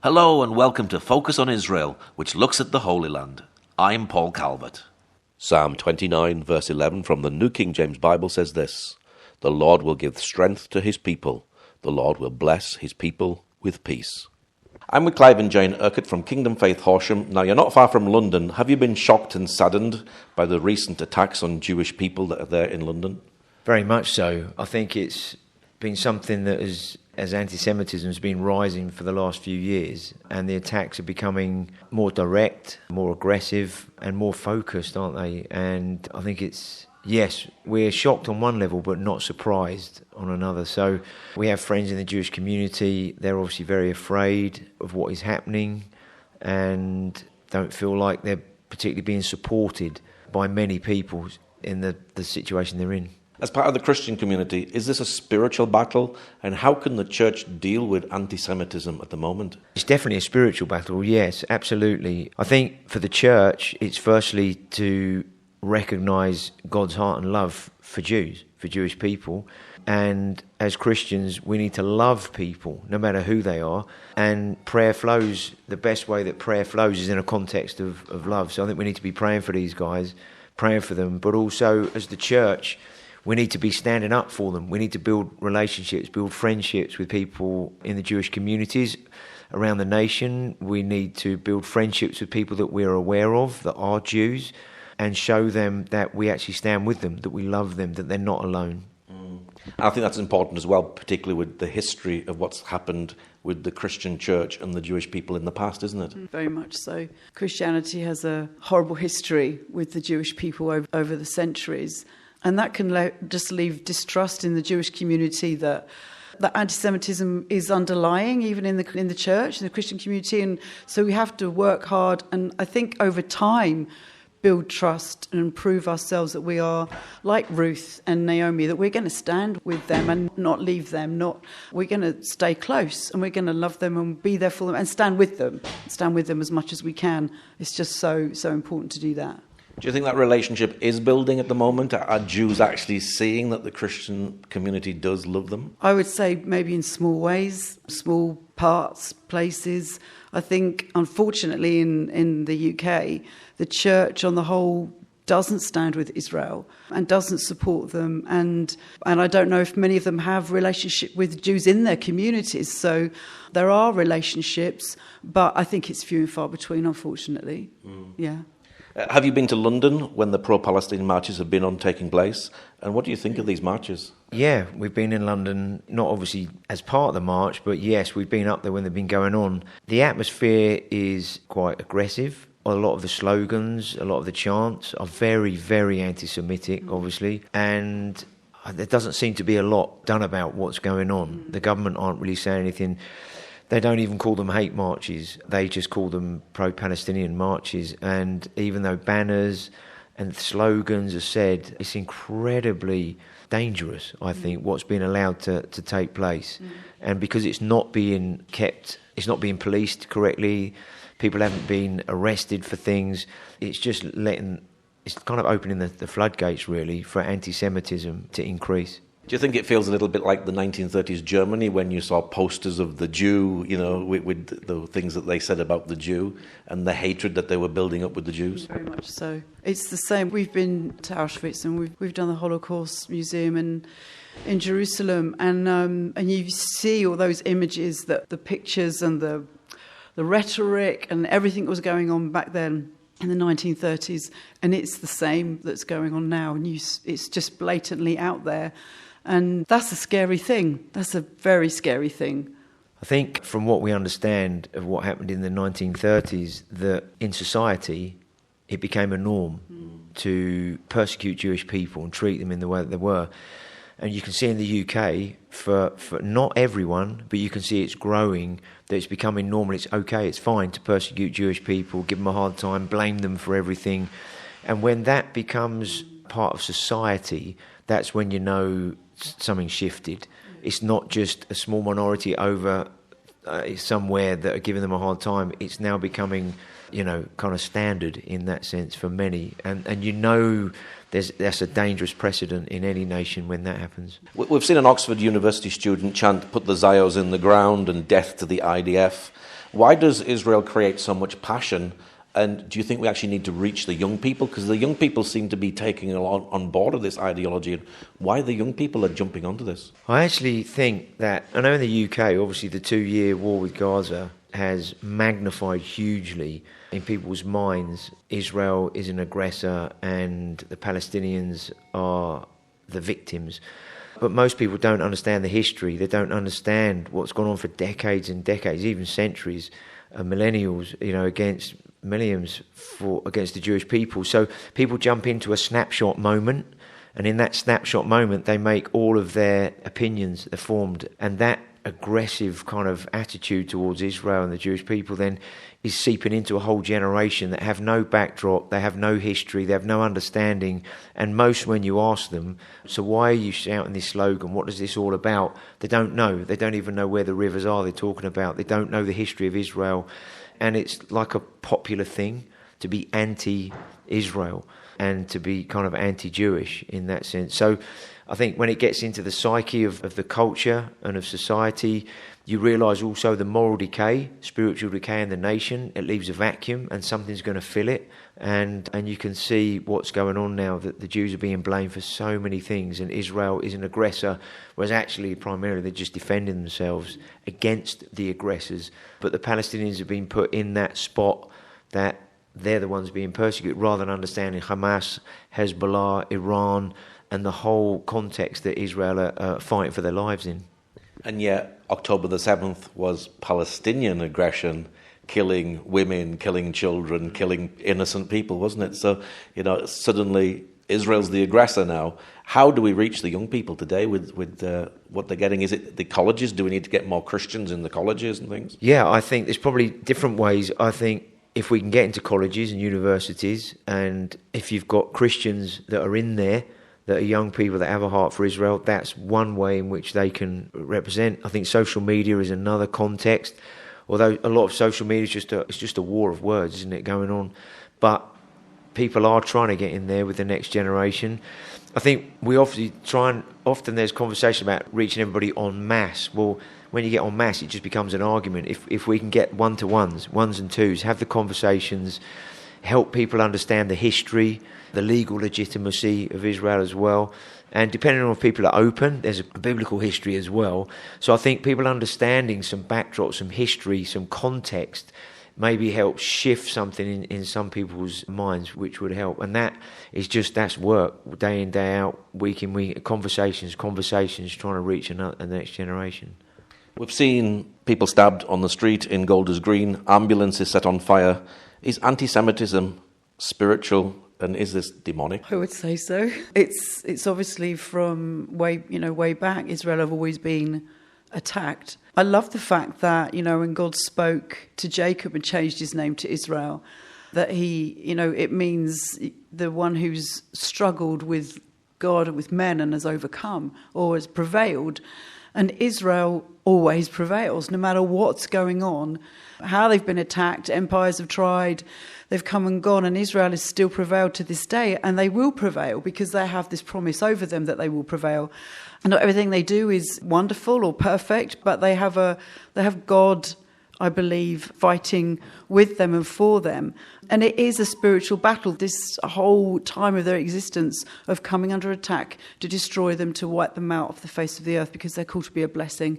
Hello and welcome to Focus on Israel, which looks at the Holy Land. I'm Paul Calvert. Psalm 29 verse 11 from the New King James Bible says this: "The Lord will give strength to his people. The Lord will bless his people with peace." I'm with Clive and Jane Urquhart from Kingdom Faith Horsham. Now, you're not far from London. Have you been shocked and saddened by the recent attacks on Jewish people that are there in London? Very much so. I think it's been something that as anti-Semitism has been rising for the last few years, and the attacks are becoming more direct, more aggressive, and more focused, aren't they? And I think yes, we're shocked on one level, but not surprised on another. So we have friends in the Jewish community. They're obviously very afraid of what is happening and don't feel like they're particularly being supported by many people in the situation they're in. As part of the Christian community, is this a spiritual battle? And how can the church deal with anti-Semitism at the moment? It's definitely a spiritual battle, yes, absolutely. I think for the church, it's firstly to recognise God's heart and love for Jews, for Jewish people. And as Christians, we need to love people, no matter who they are. And prayer flows, the best way that prayer flows is in a context of love. So I think we need to be praying for these guys, praying for them, but also as the church, we need to be standing up for them. We need to build relationships, build friendships with people in the Jewish communities around the nation. We need to build friendships with people that we're aware of, that are Jews, and show them that we actually stand with them, that we love them, that they're not alone. I think that's important as well, particularly with the history of what's happened with the Christian church and the Jewish people in the past, isn't it? Very much so. Christianity has a horrible history with the Jewish people over the centuries. And that can just leave distrust in the Jewish community that anti-Semitism is underlying, even in the church, in the Christian community. And so we have to work hard and I think over time build trust and improve ourselves, that we are like Ruth and Naomi, that we're going to stand with them and not leave them. We're going to stay close and we're going to love them and be there for them and stand with them as much as we can. It's just so important to do that. Do you think that relationship is building at the moment? Are Jews actually seeing that the Christian community does love them? I would say maybe in small ways, small parts, places. I think, unfortunately, in the UK, the church on the whole doesn't stand with Israel and doesn't support them. And I don't know if many of them have relationship with Jews in their communities. So there are relationships, but I think it's few and far between, unfortunately. Yeah. Have you been to London when the Pro-Palestine marches have been taking place? And what do you think of these marches? Yeah, we've been in London, not obviously as part of the march, but yes, we've been up there when they've been going on. The atmosphere is quite aggressive. A lot of the slogans, a lot of the chants are very, very anti-Semitic, obviously. And there doesn't seem to be a lot done about what's going on. The government aren't really saying anything. They don't even call them hate marches. They just call them pro-Palestinian marches. And even though banners and slogans are said, it's incredibly dangerous, I think, what's been allowed to take place. And because it's not being kept, it's not being policed correctly, people haven't been arrested for things, it's just it's kind of opening the floodgates, really, for anti-Semitism to increase. Do you think it feels a little bit like the 1930s Germany when you saw posters of the Jew, with the things that they said about the Jew and the hatred that they were building up with the Jews? Very much so. It's the same. We've been to Auschwitz and we've done the Holocaust Museum in Jerusalem, and you see all those images, that the pictures and the rhetoric and everything that was going on back then in the 1930s, and it's the same that's going on now, and it's just blatantly out there. And that's a scary thing. That's a very scary thing. I think from what we understand of what happened in the 1930s, that in society it became a norm to persecute Jewish people and treat them in the way that they were. And you can see in the UK, for not everyone, but you can see it's growing, that it's becoming normal. It's okay, it's fine to persecute Jewish people, give them a hard time, blame them for everything. And when that becomes part of society, that's when you know something shifted. It's not just a small minority over somewhere that are giving them a hard time. It's now becoming, kind of standard in that sense for many. And that's a dangerous precedent in any nation when that happens. We've seen an Oxford University student chant, "Put the Zios in the ground" and "Death to the IDF." Why does Israel create so much passion? And do you think we actually need to reach the young people? Because the young people seem to be taking on board of this ideology. And why the young people are jumping onto this? I actually think that, I know in the UK, obviously the 2-year war with Gaza has magnified hugely in people's minds Israel is an aggressor and the Palestinians are the victims. But most people don't understand the history. They don't understand what's gone on for decades and decades, even centuries, millennials, against millions against the Jewish people. So people jump into a snapshot moment, and in that snapshot moment they make all of their opinions are formed, and that aggressive kind of attitude towards Israel and the Jewish people then is seeping into a whole generation that have no backdrop, they have no history, they have no understanding. And most, when you ask them, so why are you shouting this slogan, what is this all about, they don't know. They don't even know where the rivers are they're talking about. They don't know the history of Israel. And it's like a popular thing to be anti-Israel and to be kind of anti-Jewish in that sense. So I think when it gets into the psyche of the culture and of society, you realise also the moral decay, spiritual decay in the nation. It leaves a vacuum and something's going to fill it. And you can see what's going on now, that the Jews are being blamed for so many things and Israel is an aggressor, whereas actually primarily they're just defending themselves against the aggressors. But the Palestinians have been put in that spot that they're the ones being persecuted, rather than understanding Hamas, Hezbollah, Iran, and the whole context that Israel are fighting for their lives in. And yet October the 7th was Palestinian aggression, killing women, killing children, killing innocent people, wasn't it? So, suddenly Israel's the aggressor now. How do we reach the young people today with what they're getting? Is it the colleges? Do we need to get more Christians in the colleges and things? Yeah, I think there's probably different ways. I think if we can get into colleges and universities, and if you've got Christians that are in there, that are young people that have a heart for Israel, that's one way in which they can represent. I think social media is another context, although a lot of social media is just a war of words, isn't it, going on? But people are trying to get in there with the next generation. I think we often there's conversation about reaching everybody en masse. Well, when you get en masse, it just becomes an argument. If we can get one-to-ones, ones and twos, have the conversations, help people understand the history, the legal legitimacy of Israel as well. And depending on if people are open, there's a biblical history as well. So I think people understanding some backdrop, some history, some context, maybe help shift something in some people's minds, which would help. And that's work, day in, day out, week in, week, conversations, trying to reach the next generation. We've seen people stabbed on the street in Golders Green, ambulances set on fire. Is anti-Semitism spiritual, and is this demonic? I would say so. It's obviously from way back. Israel have always been attacked. I love the fact that, when God spoke to Jacob and changed his name to Israel, that it means the one who's struggled with God and with men and has overcome or has prevailed. And Israel always prevails, no matter what's going on, how they've been attacked, empires have tried, they've come and gone, and Israel has still prevailed to this day, and they will prevail because they have this promise over them that they will prevail. And not everything they do is wonderful or perfect, but they have God, I believe, fighting with them and for them. And it is a spiritual battle, this whole time of their existence, of coming under attack to destroy them, to wipe them out off the face of the earth, because they're called to be a blessing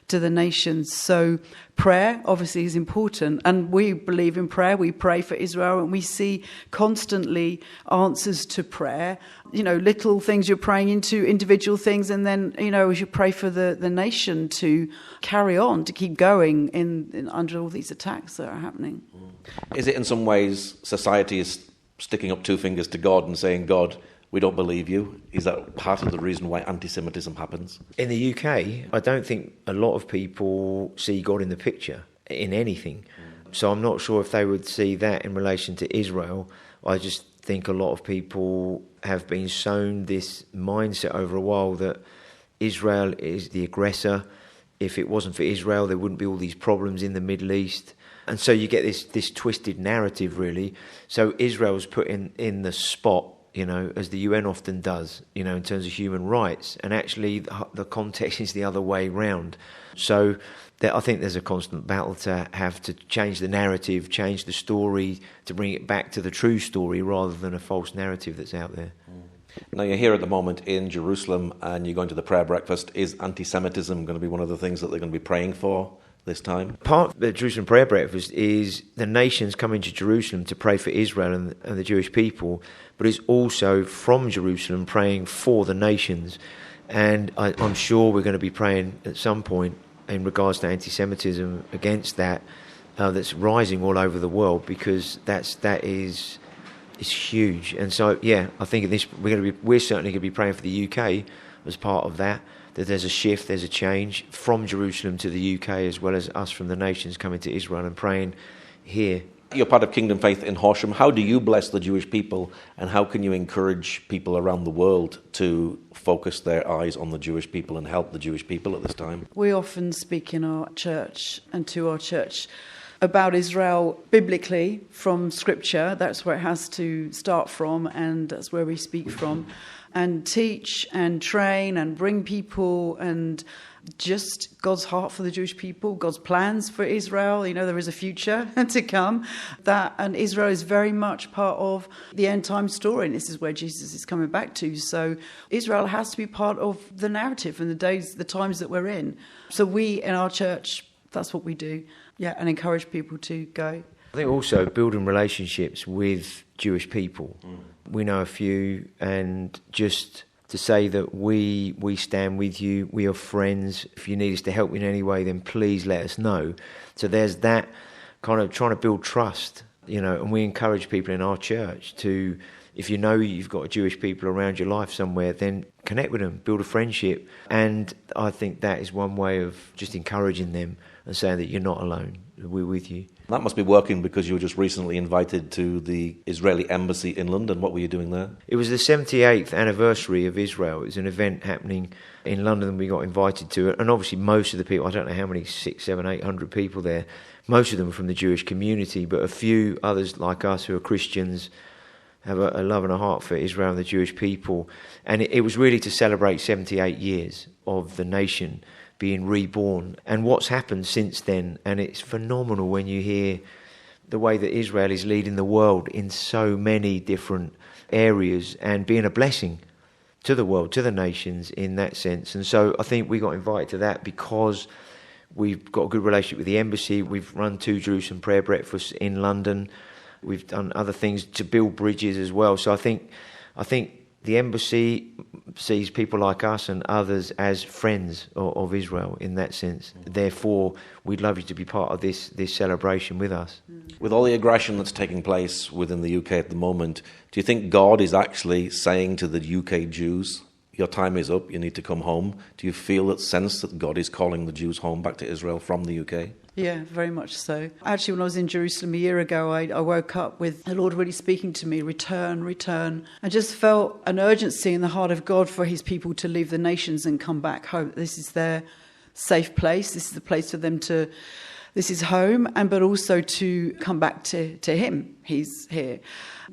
to the nations. So prayer obviously is important, and we believe in prayer. We pray for Israel, and we see constantly answers to prayer. Little things you're praying into, individual things, and then as you pray for the nation to carry on, to keep going in under all these attacks that are happening. Is it in some ways society is sticking up two fingers to God and saying, God, we don't believe you? Is that part of the reason why anti-Semitism happens? In the UK, I don't think a lot of people see God in the picture in anything. So I'm not sure if they would see that in relation to Israel. I just think a lot of people have been sown this mindset over a while that Israel is the aggressor. If it wasn't for Israel, there wouldn't be all these problems in the Middle East. And so you get this twisted narrative, really. So Israel's put in the spot as the UN often does, in terms of human rights. And actually, the context is the other way round. So I think there's a constant battle to have to change the narrative, change the story, to bring it back to the true story rather than a false narrative that's out there. Now, you're here at the moment in Jerusalem and you're going to the prayer breakfast. Is anti-Semitism going to be one of the things that they're going to be praying for this time? Part of the Jerusalem prayer breakfast is the nations coming to Jerusalem to pray for Israel and the Jewish people, but it's also from Jerusalem praying for the nations. And I'm sure we're going to be praying at some point in regards to anti-Semitism against that, that's rising all over the world, because that is huge. And so, I think we're certainly going to be praying for the UK as part of that there's a shift, there's a change from Jerusalem to the UK, as well as us from the nations coming to Israel and praying here. You're part of Kingdom Faith in Horsham. How do you bless the Jewish people, and how can you encourage people around the world to focus their eyes on the Jewish people and help the Jewish people at this time? We often speak in our church and to our church about Israel biblically from Scripture. That's where it has to start from, and that's where we speak from, and teach and train and bring people and just God's heart for the Jewish people, God's plans for Israel. There is a future to come. And Israel is very much part of the end time story, and this is where Jesus is coming back to. So Israel has to be part of the narrative and the times that we're in. So we in our church, that's what we do. And encourage people to go. I think also building relationships with Jewish people. We know a few, and just to say that we stand with you, we are friends. If you need us to help in any way, then please let us know. So there's that kind of trying to build trust, and we encourage people in our church to, if you've got Jewish people around your life somewhere, then connect with them, build a friendship. And I think that is one way of just encouraging them and saying that you're not alone, we're with you. That must be working, because you were just recently invited to the Israeli embassy in London. What were you doing there? It was the 78th anniversary of Israel. It was an event happening in London we got invited to. And obviously most of the people, I don't know how many, 600, 700, 800 people there, most of them were from the Jewish community, but a few others like us who are Christians have a love and a heart for Israel and the Jewish people. And it was really to celebrate 78 years of the nation being reborn and what's happened since then. And it's phenomenal when you hear the way that Israel is leading the world in so many different areas and being a blessing to the world, to the nations in that sense. And so I think we got invited to that because we've got a good relationship with the embassy. We've run 2 Jerusalem prayer breakfasts in London. We've done other things to build bridges as well. So I think the embassy sees people like us and others as friends of Israel in that sense. Therefore, we'd love you to be part of this celebration with us. With all the aggression that's taking place within the UK at the moment, do you think God is actually saying to the UK Jews, your time is up, you need to come home? Do you feel that sense that God is calling the Jews home back to Israel from the UK? Yeah, very much so. Actually, when I was in Jerusalem a year ago, I woke up with the Lord really speaking to me, return, return. I just felt an urgency in the heart of God for his people to leave the nations and come back home. This is their safe place. This is the place for them this is home, but also to come back to him. He's here.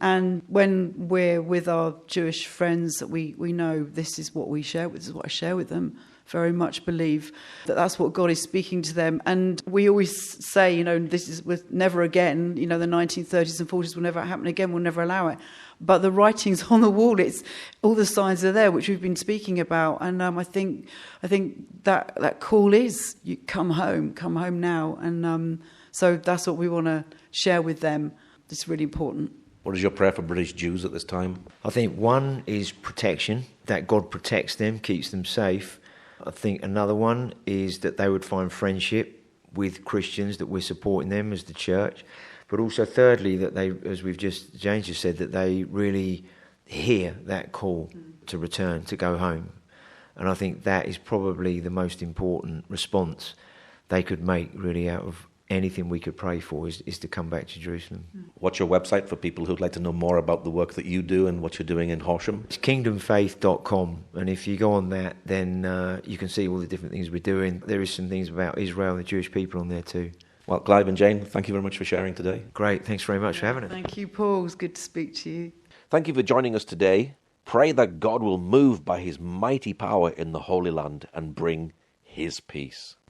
And when we're with our Jewish friends, we know this is what we share. This is what I share with them. Very much believe that that's what God is speaking to them. And we always say, this is with never again, the 1930s and 40s will never happen again, we'll never allow it. But the writing's on the wall, it's all the signs are there, which we've been speaking about. And I think that call is, you come home now. And so that's what we want to share with them. It's really important. What is your prayer for British Jews at this time? I think one is protection, that God protects them, keeps them safe. I think another one is that they would find friendship with Christians, that we're supporting them as the church. But also thirdly, that they, as James just said, that they really hear that call to return, to go home. And I think that is probably the most important response they could make really out of anything we could pray for is to come back to Jerusalem. What's your website for people who'd like to know more about the work that you do and what you're doing in Horsham? It's kingdomfaith.com, and if you go on that, then you can see all the different things we're doing. There is some things about Israel and the Jewish people on there too. Well, Clive and Jane, thank you very much for sharing today. Great, thanks very much for having us. Thank you, Paul. It's good to speak to you. Thank you for joining us today. Pray that God will move by his mighty power in the Holy Land and bring his peace.